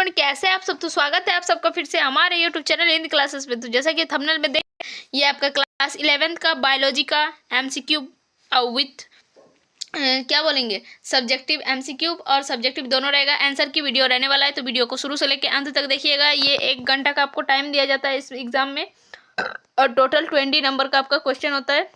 Student, कैसे हैं आप सब। तो स्वागत है आप सबका फिर से हमारे यूट्यूब चैनल हिंदी क्लासेस पे। तो जैसा कि थंबनेल में देख, ये आपका क्लास 11th का बायोलॉजी का एमसीक्यू विथ क्या बोलेंगे सब्जेक्टिव एमसीक्यू और सब्जेक्टिव दोनों रहेगा। आंसर की वीडियो रहने वाला है, तो वीडियो को शुरू से लेकर अंत तक देखिएगा। ये 1 घंटा का आपको टाइम दिया जाता है इस एग्जाम में और टोटल 20 नंबर का आपका क्वेश्चन होता है।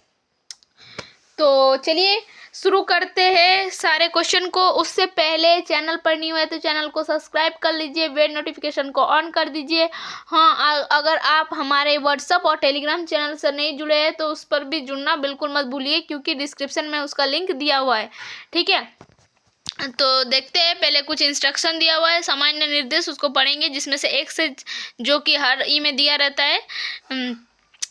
तो चलिए शुरू करते हैं सारे क्वेश्चन को। उससे पहले चैनल पर नहीं हुआ है तो चैनल को सब्सक्राइब कर लीजिए, बेल नोटिफिकेशन को ऑन कर दीजिए। हाँ, अगर आप हमारे व्हाट्सअप और टेलीग्राम चैनल से नहीं जुड़े हैं तो उस पर भी जुड़ना बिल्कुल मत भूलिए, क्योंकि डिस्क्रिप्शन में उसका लिंक दिया हुआ है। ठीक है, तो देखते हैं। पहले कुछ इंस्ट्रक्शन दिया हुआ है, सामान्य निर्देश, उसको पढ़ेंगे, जिसमें से 1 से जो कि हर ई में दिया रहता है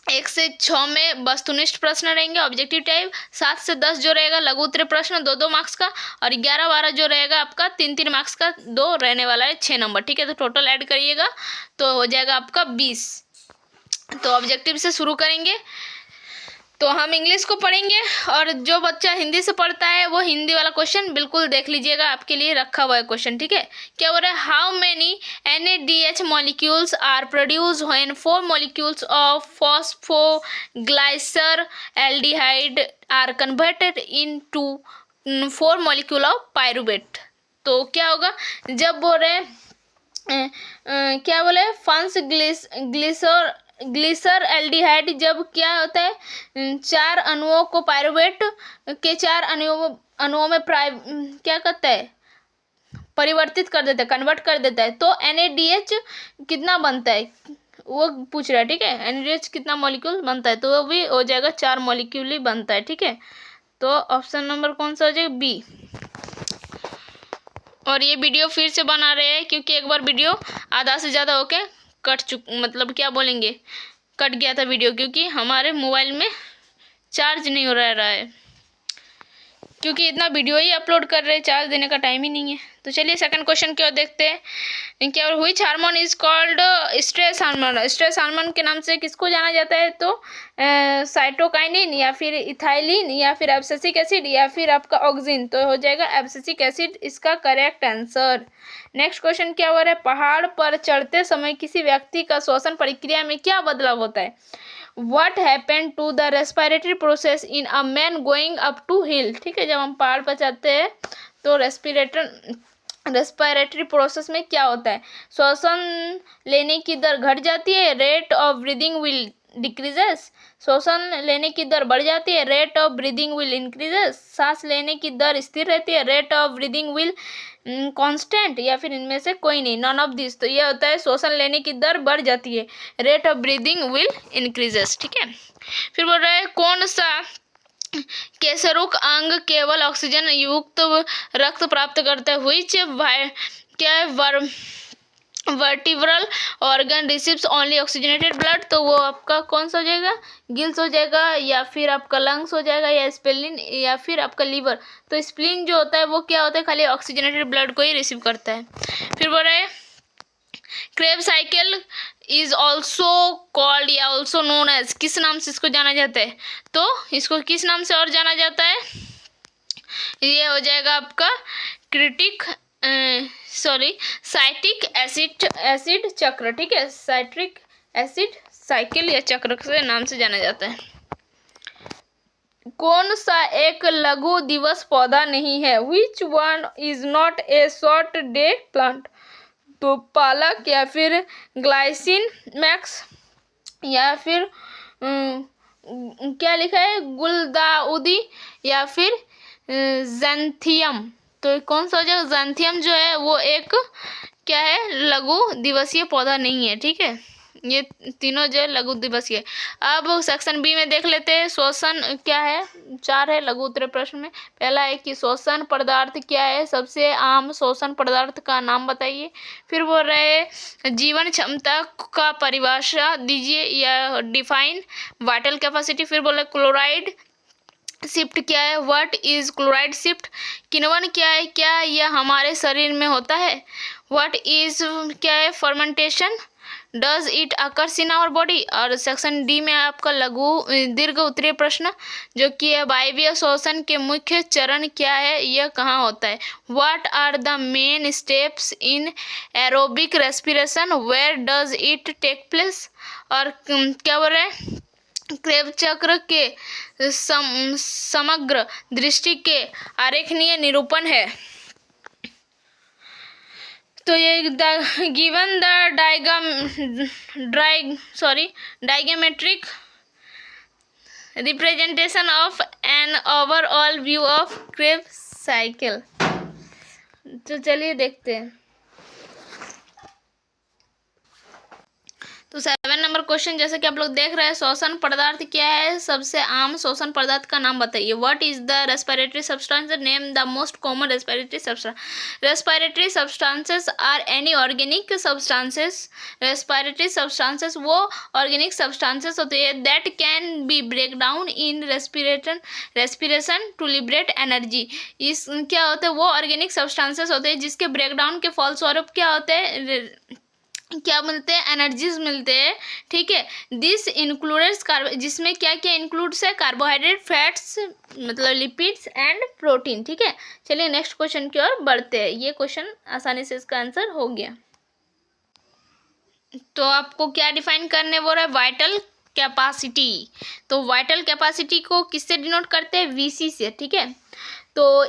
1 से 6 में वस्तुनिष्ठ प्रश्न रहेंगे ऑब्जेक्टिव टाइप। 7 से 10 जो रहेगा लघु उत्तरीय प्रश्न 2-2 मार्क्स का, और 11-12 जो रहेगा आपका 3-3 मार्क्स का 2 रहने वाला है 6 नंबर। ठीक है, तो टोटल ऐड करिएगा तो हो जाएगा आपका 20। तो ऑब्जेक्टिव से शुरू करेंगे। तो हम इंग्लिश को पढ़ेंगे, और जो बच्चा हिंदी से पढ़ता है वो हिंदी वाला क्वेश्चन बिल्कुल देख लीजिएगा, आपके लिए रखा हुआ है क्वेश्चन। ठीक है, क्या बोल रहा है, how many NADH molecules are produce when 4 molecules of phosphoglyceraldehyde are converted into 4 molecule of pyruvate. तो क्या होगा, जब बोल रहे क्या बोले फंस ग्लिसर एल्डिहाइड, जब क्या होता है 4 अणुओं को पायरुवेट के 4 अणुओं में क्या करता है परिवर्तित कर देता है, कन्वर्ट कर देता है। तो NADH कितना बनता है वो पूछ रहा है। ठीक है, NADH कितना मॉलिक्यूल बनता है, तो वो भी हो जाएगा 4 मॉलिक्यूल ही बनता है। ठीक है, तो ऑप्शन नंबर कौन सा हो जाएगा, बी। और ये वीडियो फिर से बना रहे हैं क्योंकि एक बार वीडियो आधा से ज़्यादा होके मतलब क्या बोलेंगे कट गया था वीडियो, क्योंकि हमारे मोबाइल में चार्ज नहीं हो रहा है, क्योंकि इतना वीडियो ही अपलोड कर रहे हैं, चार्ज देने का टाइम ही नहीं है। तो चलिए सेकंड क्वेश्चन की ओर देखते हैं। क्या which hormone is called stress hormone. Stress hormone के नाम से किसको जाना जाता है, तो साइटोकाइनिन या फिर इथाइलिन या फिर एब्सिसिक एसिड या फिर आपका ऑक्सिन। तो हो जाएगा एब्सिसिक एसिड इसका करेक्ट आंसर। नेक्स्ट क्वेश्चन क्या हो रहा है, पहाड़ पर चढ़ते समय किसी व्यक्ति का श्वसन प्रक्रिया में क्या बदलाव होता है। What happened to the respiratory process in a man going up to hill। ठीक है, जब हम पहाड़ पर चढ़ते हैं तो रेस्पिरेटरी प्रोसेस में क्या होता है, श्वसन लेने की दर घट जाती है, rate of breathing will decreases. श्वसन लेने की दर बढ़ जाती है, rate of breathing will increases. सांस लेने की दर स्थिर रहती है, rate of breathing will constant, या फिर इनमें से कोई नहीं, नॉन ऑफ दिस। तो ये होता है श्वसन लेने की दर बढ़ जाती है, rate of breathing will increases. ठीक है, फिर बोल रहा है कौन सा केसरुक अंग केवल ऑक्सीजन युक्त रक्त प्राप्त करता है। व्हिच क्या है vertebral organ receives only oxygenated blood. तो वो आपका कौन सा हो जाएगा, गिल्स हो जाएगा, या फिर आपका लंग्स हो जाएगा, या स्प्लीन, या फिर आपका लीवर। तो स्प्लीन जो होता है वो क्या होता है, खाली ऑक्सीजनेटेड ब्लड को ही रिसीव करता है। फिर बोल रहे हैं Krebs cycle is also called या ऑल्सो नोन एज, किस नाम से इसको जाना जाता है, तो इसको किस नाम से और जाना जाता है, ये हो जाएगा आपका साइट्रिक एसिड चक्र। ठीक है, साइट्रिक एसिड साइकिल या चक्र से नाम से जाना जाता है। कौन सा एक लघु दिवस पौधा नहीं है, which one is not a short day plant. तो पालक या फिर ग्लाइसिन मैक्स या फिर क्या लिखा है गुलदाउदी या फिर ज़ैंथियम। तो कौन सा हो जाएगा, ज़ैंथियम जो है वो एक क्या है लघु दिवसीय पौधा नहीं है। ठीक है, ये तीनों जो है लघु दिवसीय। अब सेक्शन बी में देख लेते हैं, श्वसन क्या है, 4 है लघु उत्तरीय प्रश्न में। पहला है कि श्वसन पदार्थ क्या है, सबसे आम श्वसन पदार्थ का नाम बताइए। फिर बोल रहे हैं जीवन क्षमता का परिभाषा दीजिए या डिफाइन वाइटल कैपेसिटी। फिर बोले क्लोराइड शिफ्ट क्या है, व्हाट इज क्लोराइड शिफ्ट। किण्वन क्या है, क्या यह हमारे शरीर में होता है। व्हाट इज क्या है fermentation. Does it occurs in our body. और सेक्शन डी में आपका लघु दीर्घ उत्तरीय प्रश्न जो कि है वायवीय श्वसन के मुख्य चरण क्या है, यह कहाँ होता है। What are the main steps in aerobic respiration, where does it take place. और क्या बोल रहे हैं, क्रेब चक्र के समग्र दृष्टि के आरेखनीय निरूपण है। तो ये given the diagrammatic representation of an overall view of Krebs cycle. तो चलिए देखते हैं। तो 7 नंबर क्वेश्चन, जैसे कि आप लोग देख रहे हैं, श्वसन पदार्थ क्या है, सबसे आम श्वसन पदार्थ का नाम बताइए। What is the respiratory substance, name the most common respiratory substance. Respiratory substances are any organic substances. Respiratory substances वो ऑर्गेनिक सब्सटेंसेस होते हैं that can be break down in respiration to liberate energy. इस क्या होते हैं, वो organic substances होते हैं जिसके ब्रेकडाउन के फलस्वरूप क्या होते हैं, क्या मिलते हैं, एनर्जीज मिलते हैं। ठीक है, दिस इंक्लूड्स जिसमें क्या क्या इंक्लूड्स है, कार्बोहाइड्रेट, फैट्स मतलब लिपिड्स एंड प्रोटीन। ठीक है, चलिए नेक्स्ट क्वेश्चन की ओर बढ़ते हैं। ये क्वेश्चन आसानी से इसका आंसर हो गया। तो आपको क्या डिफाइन करने बोल रहा है, वाइटल कैपेसिटी। तो वाइटल कैपेसिटी को किससे डिनोट करते हैं, वीसी से। ठीक है, तो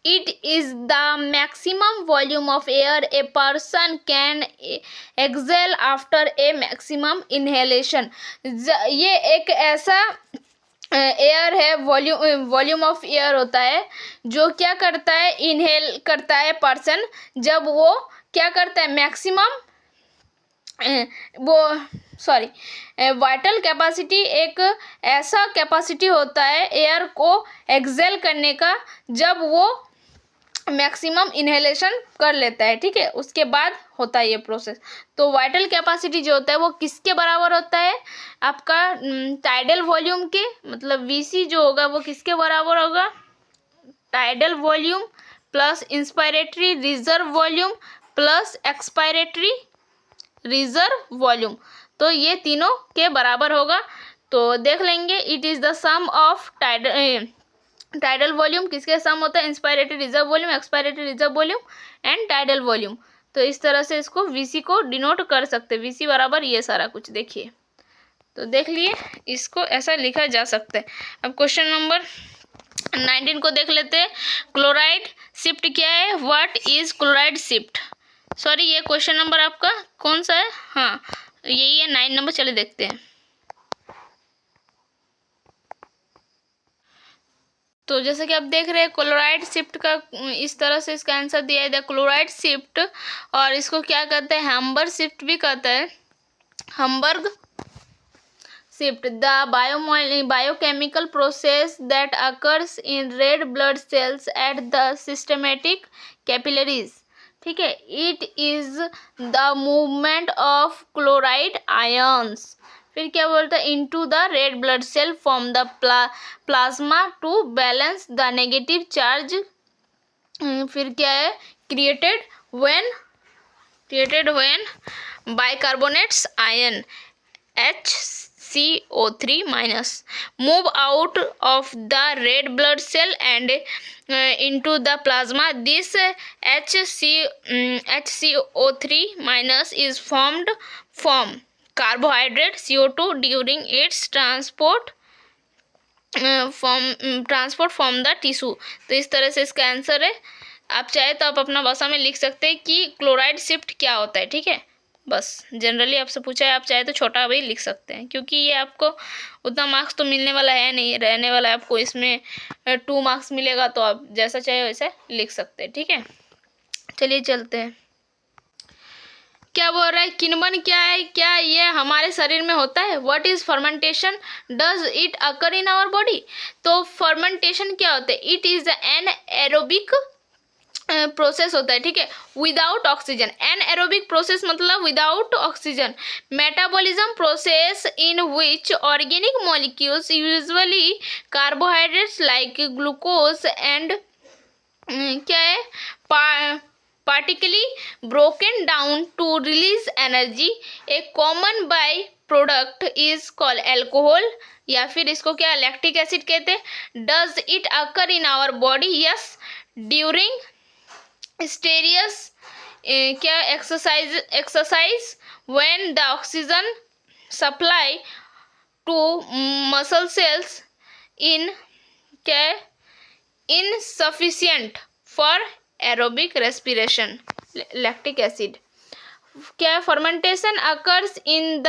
It is the maximum volume of air a person can exhale after a maximum inhalation। ये एक ऐसा एयर है, वॉल्यूम ऑफ एयर होता है जो क्या करता है, इनहेल करता है पर्सन जब वो क्या करता है, मैक्सिमम वाइटल कैपेसिटी एक ऐसा कैपेसिटी होता है एयर को एक्सेल करने का जब वो मैक्सिमम इनहेलेशन कर लेता है। ठीक है, उसके बाद होता है ये प्रोसेस। तो वाइटल कैपेसिटी जो होता है वो किसके बराबर होता है, आपका टाइडल वॉल्यूम के, मतलब वीसी जो होगा वो किसके बराबर होगा, tidal volume plus inspiratory reserve volume plus expiratory reserve volume. तो ये तीनों के बराबर होगा। तो देख लेंगे, it is the sum of tidal volume किसके सम होता है, inspiratory reserve volume, expiratory reserve volume and tidal volume. तो इस तरह से इसको वीसी को डिनोट कर सकते हैं, वीसी बराबर ये सारा कुछ। देखिए, तो देख लिए, इसको ऐसा लिखा जा सकता है। अब क्वेश्चन नंबर 19 को देख लेते हैं। क्लोराइड शिफ्ट क्या है, what is chloride shift. Sorry, ये क्वेश्चन नंबर आपका कौन सा है, हाँ यही है 9 नंबर। चलिए देखते हैं। तो जैसे कि आप देख रहे हैं, क्लोराइड शिफ्ट का इस तरह से इसका आंसर दिया है, द क्लोराइड शिफ्ट। और इसको क्या कहते हैं, हैम्बर्ग शिफ्ट भी कहता है, Hamburg shift. The biochemical process that occurs in red blood cells at the systematic capillaries. ठीक है, it is the movement of chloride ions. फिर क्या बोलता है, into the red blood cell from the plasma to balance the negative charge. फिर क्या है, created when bicarbonates ion HCO3 minus move out of the red blood cell and into the plasma. This HCO3 minus is formed from carbohydrate CO2 during its transport from the tissue। तो इस तरह से इसका answer है। आप चाहे तो आप अपना भाषा में लिख सकते हैं कि क्लोराइड शिफ्ट क्या होता है। ठीक है, बस जनरली आपसे पूछा है, आप चाहे तो छोटा भी लिख सकते हैं, क्योंकि ये आपको उतना मार्क्स तो मिलने वाला है नहीं, रहने वाला है आपको इसमें 2 मार्क्स मिलेगा। तो आप जैसा चाहे वैसा लिख सकते हैं। ठीक है, चलिए चलते हैं। क्या बोल रहा है, किण्वन क्या है, क्या ये हमारे शरीर में होता है। What is fermentation, does it occur in our body. तो फर्मेंटेशन क्या होता है, it is anaerobic process होता है। ठीक है, without oxygen. Anaerobic process मतलब without oxygen. Metabolism process in which organic molecules usually carbohydrates like glucose and क्या है partially broken down to release energy. A common by product is called alcohol, या फिर इसको क्या lactic acid कहते हैं. Does it occur in our body? Yes. During strenuous क्या exercise when the oxygen supply to muscle cells in क्या insufficient for aerobic respiration. Lactic acid. क्या fermentation occurs in the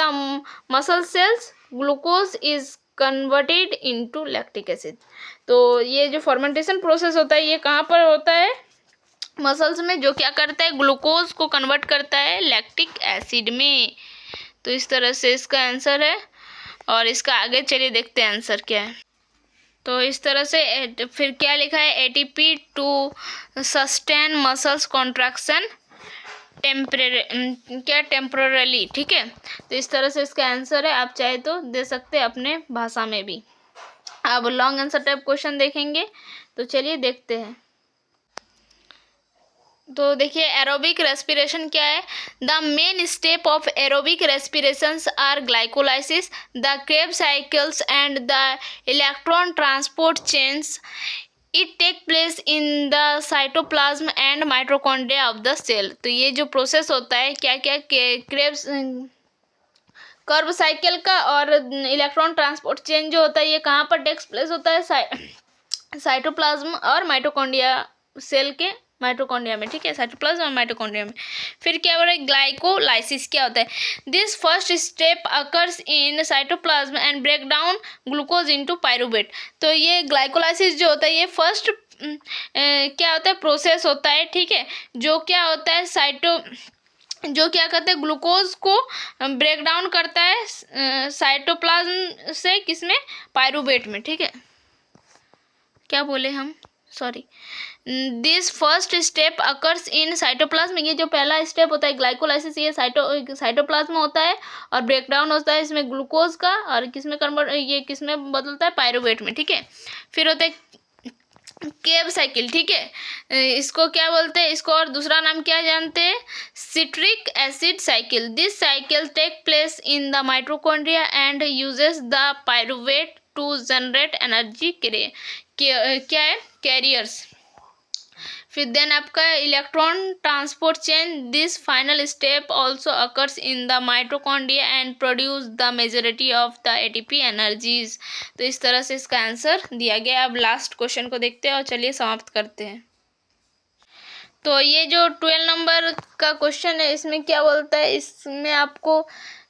muscle cells. Glucose is converted into lactic acid. तो ये जो fermentation process होता है ये कहाँ पर होता है? मसल्स में, जो क्या करता है ग्लूकोज को कन्वर्ट करता है लैक्टिक एसिड में. तो इस तरह से इसका आंसर है. और इसका आगे चलिए देखते हैं आंसर क्या है. तो इस तरह से फिर क्या लिखा है? ATP to sustain muscles contraction temporarily. ठीक है. तो इस तरह से इसका आंसर है. आप चाहे तो दे सकते हैं अपने भाषा में भी. अब लॉन्ग आंसर टाइप क्वेश्चन देखेंगे. तो चलिए देखते हैं. तो देखिए एरोबिक रेस्पिरेशन क्या है? The main step of aerobic respirations are glycolysis, the Krebs cycles and the electron transport chains. It take place in the cytoplasm and mitochondria of the cell. तो ये जो प्रोसेस होता है क्या क्या क्रेब्स कर्व साइकिल का और electron transport chain जो होता है ये कहाँ पर टेक्स प्लेस होता है? साइटोप्लाज्म और माइटोकॉन्ड्रिया सेल के माइटोकॉन्ड्रिया में. ठीक है. साइटोप्लाज्म और माइटोकॉन्ड्रिया में. फिर क्या हो रहा है? ग्लाइकोलाइसिस क्या होता है? This first step occurs in cytoplasm and break down glucose into pyruvate. तो ये ग्लाइकोलाइसिस जो होता है ये फर्स्ट क्या होता है? प्रोसेस होता है. ठीक है. जो क्या होता है जो क्या करते हैं ग्लूकोज को ब्रेक डाउन करता है साइटोप्लाज्म से, किसमें? पायरुवेट में. ठीक है. क्या बोले हम? Sorry. This first step occurs in cytoplasm. ये जो पहला स्टेप होता है ग्लाइकोलाइसिस ये साइटोप्लाज्म होता है और ब्रेकडाउन होता है इसमें ग्लूकोज का, और किसमें कन्वर्ट ये किसमें बदलता है? पायरुवेट में. ठीक है. फिर होता है क्रेब्स साइकिल. ठीक है. इसको क्या बोलते हैं? इसको और दूसरा नाम क्या जानते हैं? Citric acid cycle. This cycle take place in the mitochondria and uses the pyruvate to generate energy. क्या है? कैरियर्स. फिर देन आपका electron transport chain. This final step also occurs in the mitochondria and produce the majority of the ATP energies. तो इस तरह से इसका answer दिया गया. अब लास्ट क्वेश्चन को देखते हैं और चलिए समाप्त करते हैं. तो ये जो 12 नंबर का क्वेश्चन है इसमें क्या बोलता है? इसमें आपको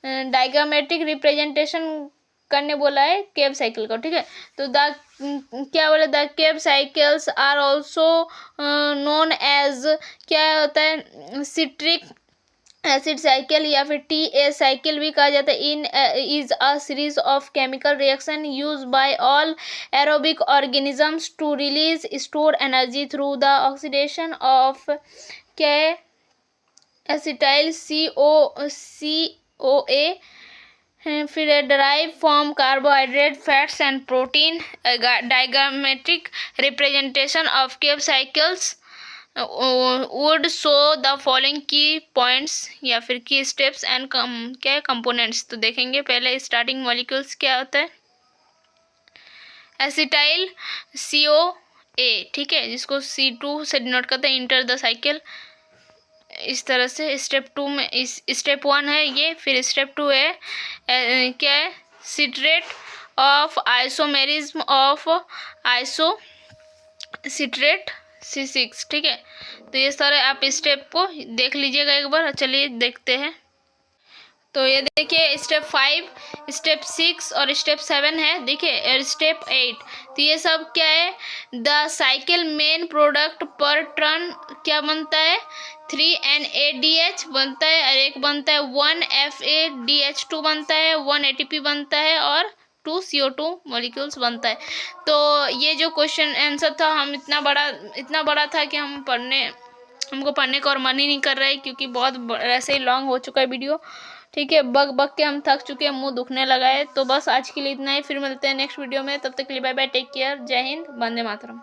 डायग्रामेटिक रिप्रेजेंटेशन करने बोला है क्रेब साइकिल को. ठीक है. तो द क्या बोले? The Krebs cycles are also known as क्या होता है? सिट्रिक एसिड साइकिल या फिर TA साइकिल भी कहा जाता है. In is a series of chemical reaction use by all aerobic organisms to release store energy through the oxidation of क्या एसिटाइल COA. फिर derive from carbohydrate fats and protein. Diagrammatic representation of Kreb cycles would show the following key points या फिर की steps and क्या है components. तो देखेंगे पहले स्टार्टिंग मॉलिक्यूल्स क्या होता है? Acetyl COA. ठीक है. जिसको C2 से डिनोट करते हैं. Enter the cycle. इस तरह से स्टेप 2 में स्टेप 1 है ये. फिर स्टेप 2 है क्या है? Citrate of isomerism of iso citrate C6. ठीक है. तो ये सारे आप स्टेप को देख लीजिएगा एक बार. चलिए देखते हैं. तो ये देखिए स्टेप 5, स्टेप 6 और स्टेप 7 है. देखिए स्टेप 8. तो ये सब क्या है? द साइकिल मेन प्रोडक्ट पर टर्न क्या बनता है? 3NADH बनता है और एक बनता है 1FADH2 बनता है, 1 ATP बनता है और 2 CO2 मॉलिक्यूल्स बनता है. तो ये जो क्वेश्चन आंसर था हम इतना बड़ा था कि हमको पढ़ने का और मन ही नहीं कर रहा है क्योंकि बहुत ऐसे ही लॉन्ग हो चुका है वीडियो. ठीक है. बक के हम थक चुके हैं, मुंह दुखने लगा है. तो बस आज के लिए इतना ही. फिर मिलते हैं नेक्स्ट वीडियो में. तब तक के लिए बाय बाय. Take care. जय हिंद. वंदे मातरम.